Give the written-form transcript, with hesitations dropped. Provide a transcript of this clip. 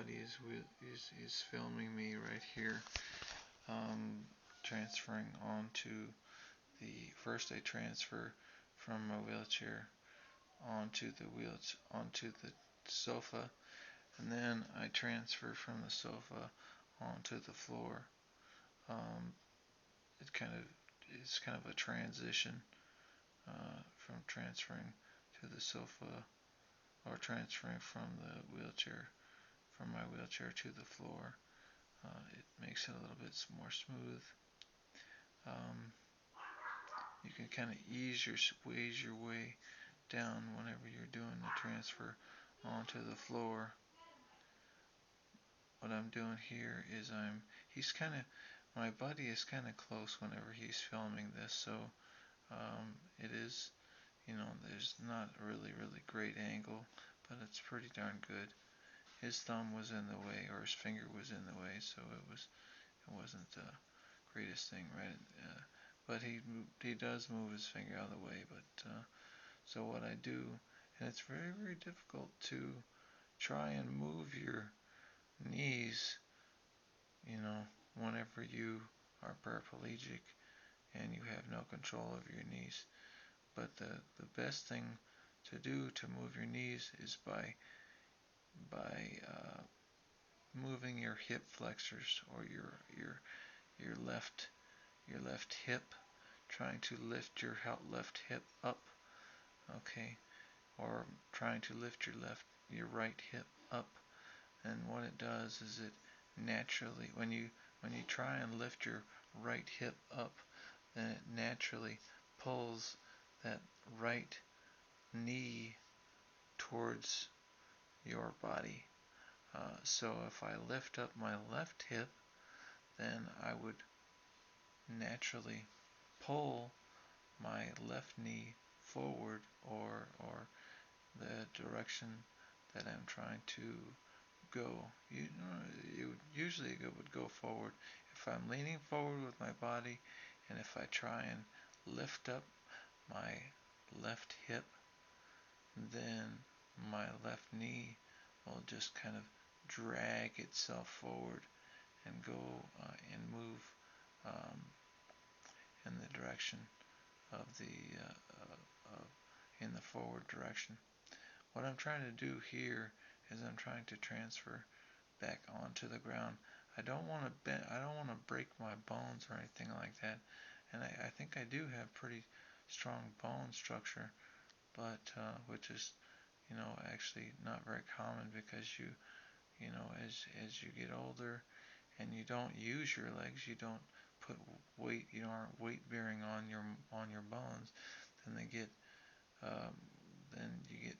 body is filming me right here, transferring onto the first I transfer from my wheelchair onto the sofa, and then I transfer from the sofa onto the floor. Um, it kind of it's kind of a transition from transferring to the sofa or transferring from my wheelchair to the floor. It makes it a little bit more smooth. Um, you can kind of ease your way down whenever you're doing the transfer onto the floor. What I'm doing here is my buddy is kind of close whenever he's filming this, so it is, there's not a really great angle, but it's pretty darn good. His thumb was in the way, or his finger was in the way, so it wasn't the greatest thing, right? But he does move his finger out of the way. But so what I do, and it's very difficult to try and move your knees, whenever you are paraplegic and you have no control of your knees. But the best thing to do to move your knees is by moving your hip flexors, or your left hip, trying to lift your left hip up, okay, or trying to lift your right hip up. And what it does is it naturally, when you try and lift your right hip up, then it naturally pulls that right knee towards your body. So if I lift up my left hip, then I would naturally pull my left knee forward, or the direction that I'm trying to go. Usually it would go forward. If I'm leaning forward with my body, and if I try and lift up my left hip, then my left knee will just kind of drag itself forward and go and move um, in the direction of in the forward direction. What I'm trying to do here is I'm trying to transfer back onto the ground. I don't want to break my bones or anything like that, and I think I do have pretty strong bone structure, but which is actually not very common, because as you get older and you don't use your legs, you don't put weight, you aren't weight bearing on your bones, then they get then you get